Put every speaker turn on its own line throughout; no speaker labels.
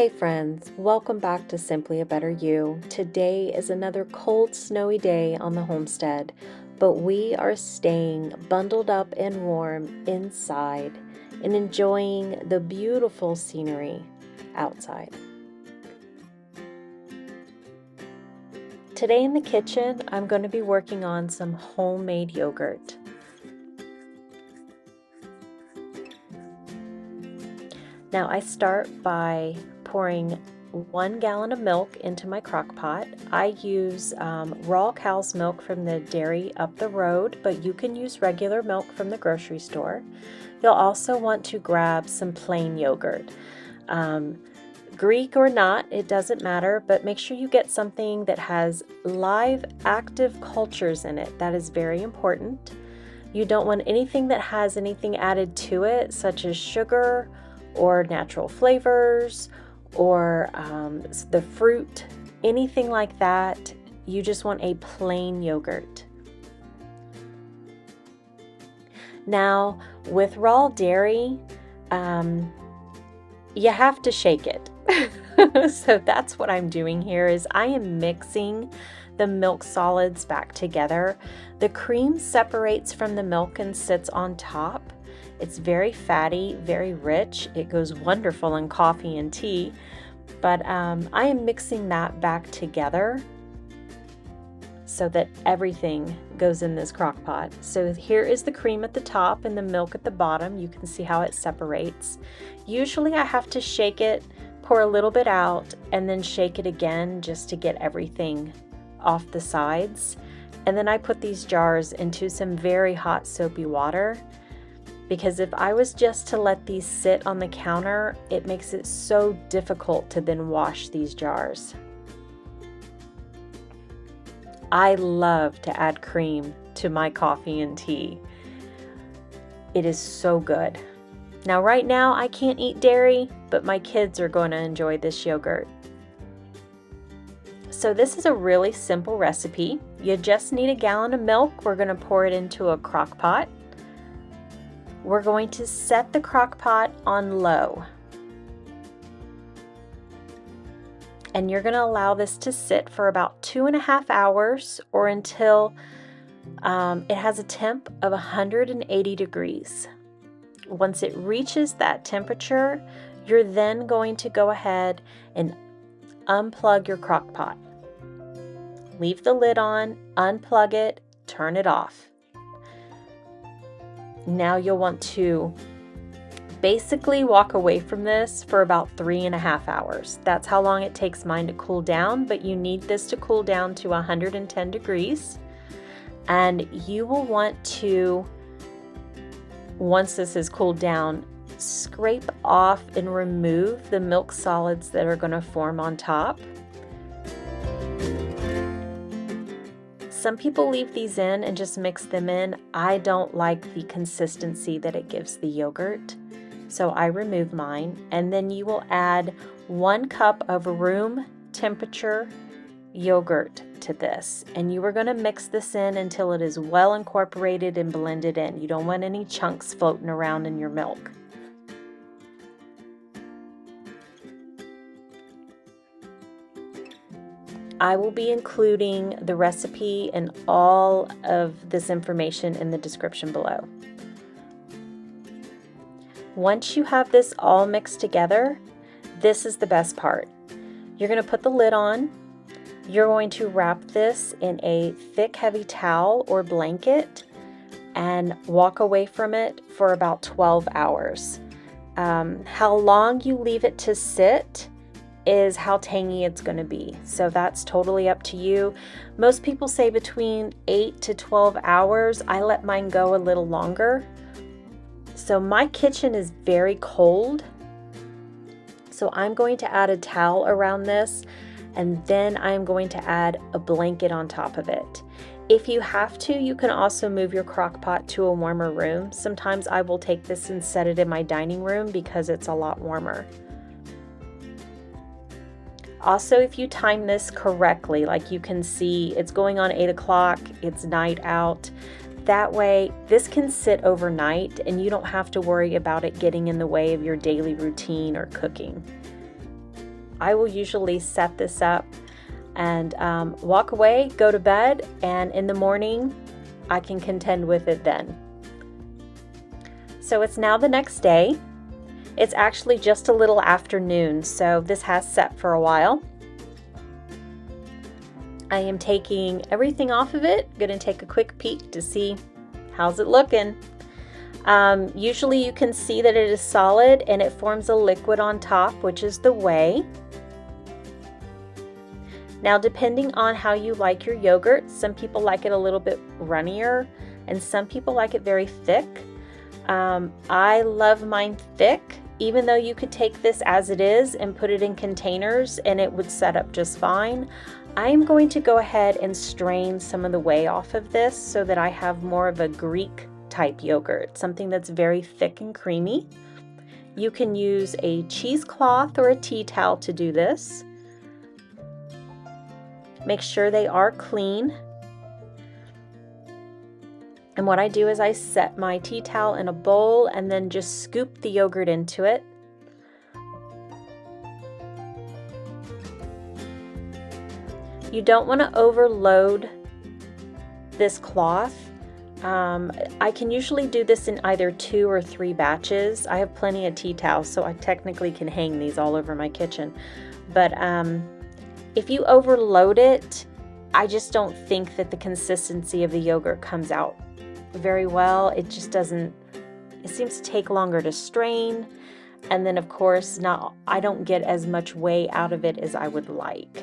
Hey friends, welcome back to Simply a Better You. Today is another cold, snowy day on the homestead, but we are staying bundled up and warm inside and enjoying the beautiful scenery outside. Today in the kitchen, I'm going to be working on some homemade yogurt. Now I start by pouring 1 gallon of milk into my crock pot. I use raw cow's milk from the dairy up the road, but you can use regular milk from the grocery store. You'll also want to grab some plain yogurt. Greek or not, it doesn't matter, but make sure you get something that has live active cultures in it. That is very important. You don't want anything that has anything added to it, such as sugar or natural flavors or the fruit, anything like that. You just want a plain yogurt. Now, with raw dairy, you have to shake it. So that's what I'm doing here is I am mixing the milk solids back together. The cream separates from the milk and sits on top. It's very fatty, very rich. It goes wonderful in coffee and tea, but I am mixing that back together so that everything goes in this crock pot. So here is the cream at the top and the milk at the bottom. You can see how it separates. Usually I have to shake it, pour a little bit out, and then shake it again just to get everything off the sides. And then I put these jars into some very hot soapy water, because if I was just to let these sit on the counter, it makes it so difficult to then wash these jars. I love to add cream to my coffee and tea. It is so good. Now right now I can't eat dairy, but my kids are going to enjoy this yogurt. So this is a really simple recipe. You just need a gallon of milk. We're going to pour it into a crock pot. We're going to set the crock pot on low. And you're going to allow this to sit for about 2.5 hours or until it has a temp of 180 degrees. Once it reaches that temperature, you're then going to go ahead and unplug your crock pot. Leave the lid on, unplug it, turn it off. Now you'll want to basically walk away from this for about 3.5 hours. That's how long it takes mine to cool down, but you need this to cool down to 110 degrees. And you will want to, once this is cooled down, scrape off and remove the milk solids that are going to form on top. Some people leave these in and just mix them in. I don't like the consistency that it gives the yogurt, so I remove mine. And then you will add 1 cup of room temperature yogurt to this. And you are going to mix this in until it is well incorporated and blended in. You don't want any chunks floating around in your milk. I will be including the recipe and all of this information in the description below. Once you have this all mixed together, this is the best part. You're going to put the lid on. You're going to wrap this in a thick, heavy towel or blanket and walk away from it for about 12 hours. How long you leave it to sit is how tangy it's going to be. So that's totally up to you. Most people say between 8 to 12 hours. I let mine go a little longer. So my kitchen is very cold. So I'm going to add a towel around this, and then I'm going to add a blanket on top of it. If you have to, you can also move your crock pot to a warmer room. Sometimes I will take this and set it in my dining room because it's a lot warmer. Also, if you time this correctly, like you can see, it's going on 8 o'clock, it's night out. That way, this can sit overnight and you don't have to worry about it getting in the way of your daily routine or cooking. I will usually set this up and walk away, go to bed, and in the morning I can contend with it then. So it's now the next day. It's actually just a little afternoon, so this has set for a while. I am taking everything off of it. Gonna take a quick peek to see how's it looking. Usually you can see that it is solid and it forms a liquid on top, which is the whey. Now, depending on how you like your yogurt, some people like it a little bit runnier and some people like it very thick. I love mine thick, even though you could take this as it is and put it in containers and it would set up just fine. I am going to go ahead and strain some of the whey off of this so that I have more of a Greek type yogurt, something that's very thick and creamy. You can use a cheesecloth or a tea towel to do this. Make sure they are clean. And what I do is I set my tea towel in a bowl and then just scoop the yogurt into it. You don't want to overload this cloth. I can usually do this in either 2 or 3 batches. I have plenty of tea towels, so I technically can hang these all over my kitchen. But if you overload it, I just don't think that the consistency of the yogurt comes out very well. It just doesn't, it seems to take longer to strain. And then of course, I don't get as much whey out of it as I would like.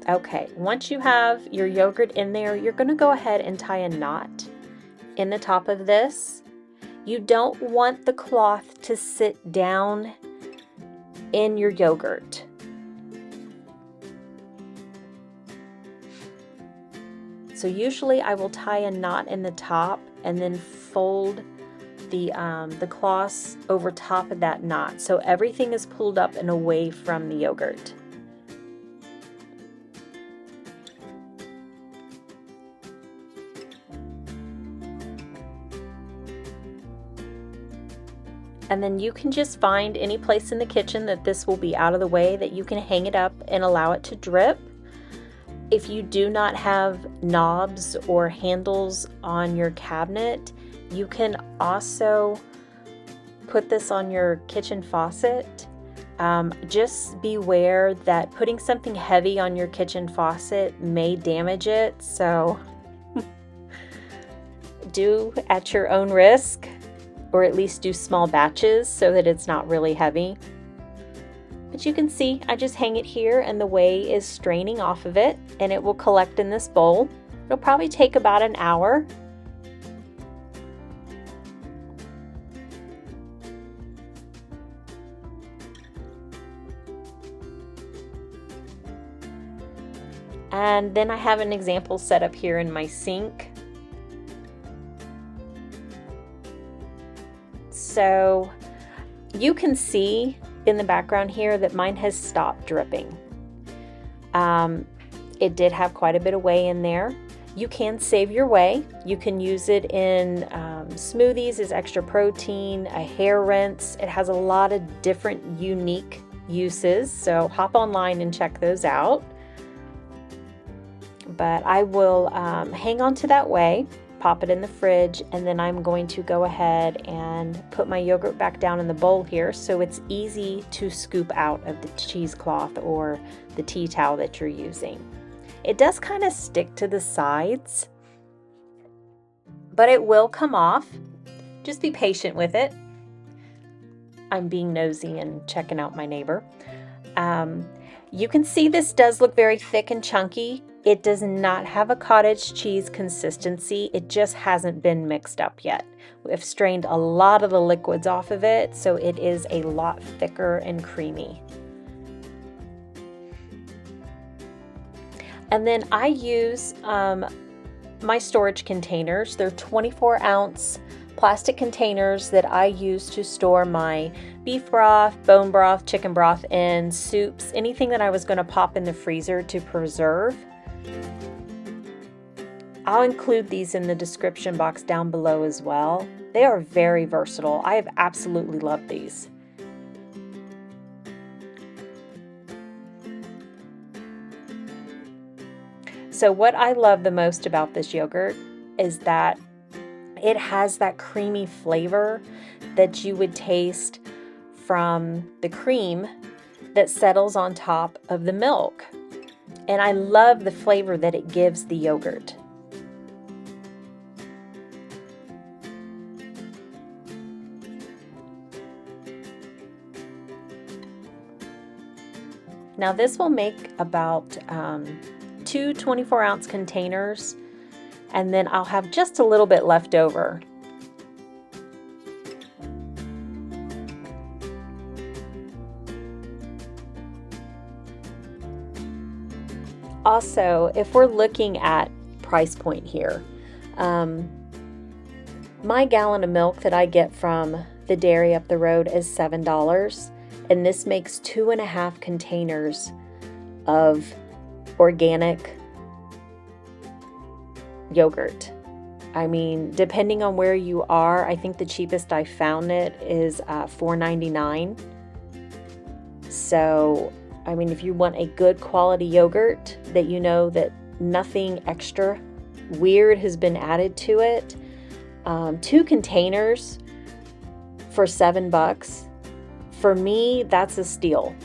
Okay, once you have your yogurt in there, you're going to go ahead and tie a knot in the top of this. You don't want the cloth to sit down in your yogurt. So usually I will tie a knot in the top and then fold the cloths over top of that knot, so everything is pulled up and away from the yogurt. And then you can just find any place in the kitchen that this will be out of the way that you can hang it up and allow it to drip. If you do not have knobs or handles on your cabinet, you can also put this on your kitchen faucet. Just beware that putting something heavy on your kitchen faucet may damage it, so do at your own risk, or at least do small batches so that it's not really heavy. But you can see I just hang it here and the whey is straining off of it and it will collect in this bowl. It'll probably take about an hour. And then I have an example set up here in my sink. So you can see in the background here that mine has stopped dripping. It did have quite a bit of whey in there. You can save your whey. You can use it in smoothies as extra protein, a hair rinse. It has a lot of different unique uses, so hop online and check those out. But I will hang on to that whey, pop it in the fridge, and then I'm going to go ahead and put my yogurt back down in the bowl here so it's easy to scoop out of the cheesecloth or the tea towel that you're using. It does kind of stick to the sides, but it will come off. Just be patient with it. I'm being nosy and checking out my neighbor. You can see this does look very thick and chunky. It does not have a cottage cheese consistency. It just hasn't been mixed up yet. We've strained a lot of the liquids off of it, so it is a lot thicker and creamy. And then I use my storage containers. They're 24-ounce plastic containers that I use to store my beef broth, bone broth, chicken broth in, soups, anything that I was going to pop in the freezer to preserve. I'll include these in the description box down below as well. They are very versatile. I have absolutely loved these. So what I love the most about this yogurt is that it has that creamy flavor that you would taste from the cream that settles on top of the milk. And I love the flavor that it gives the yogurt. Now this will make about 2 24-ounce containers, and then I'll have just a little bit left over. Also, if we're looking at price point here, my gallon of milk that I get from the dairy up the road is $7, and this makes 2.5 containers of organic yogurt. I mean, depending on where you are, I think the cheapest I found it is $4.99. So, I mean, if you want a good quality yogurt that you know that nothing extra weird has been added to it, 2 containers for $7, for me, that's a steal.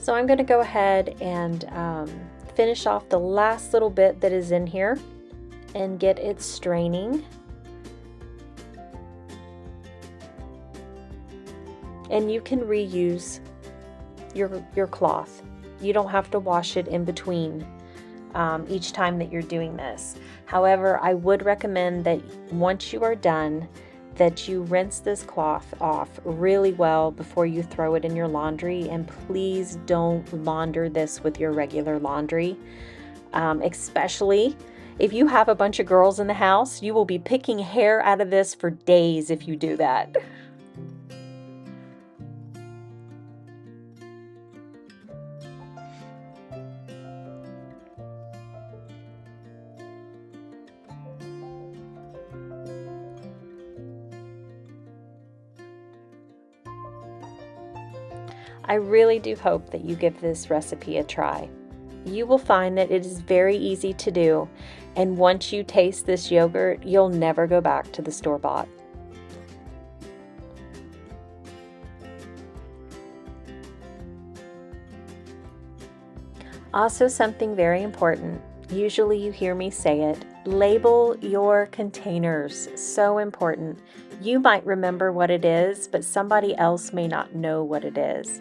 So I'm going to go ahead and finish off the last little bit that is in here and get it straining. And you can reuse your cloth. You don't have to wash it in between each time that you're doing this. However, I would recommend that once you are done, that you rinse this cloth off really well before you throw it in your laundry, and please don't launder this with your regular laundry, especially if you have a bunch of girls in the house. You will be picking hair out of this for days if you do that. I really do hope that you give this recipe a try. You will find that it is very easy to do, and once you taste this yogurt, you'll never go back to the store-bought. Also, something very important, usually you hear me say it, label your containers. So important. You might remember what it is, but somebody else may not know what it is.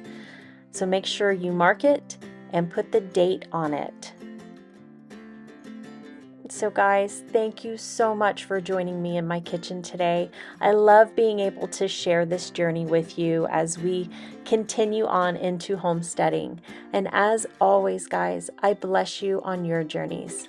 So make sure you mark it and put the date on it. So guys, thank you so much for joining me in my kitchen today. I love being able to share this journey with you as we continue on into homesteading. And as always, guys, I bless you on your journeys.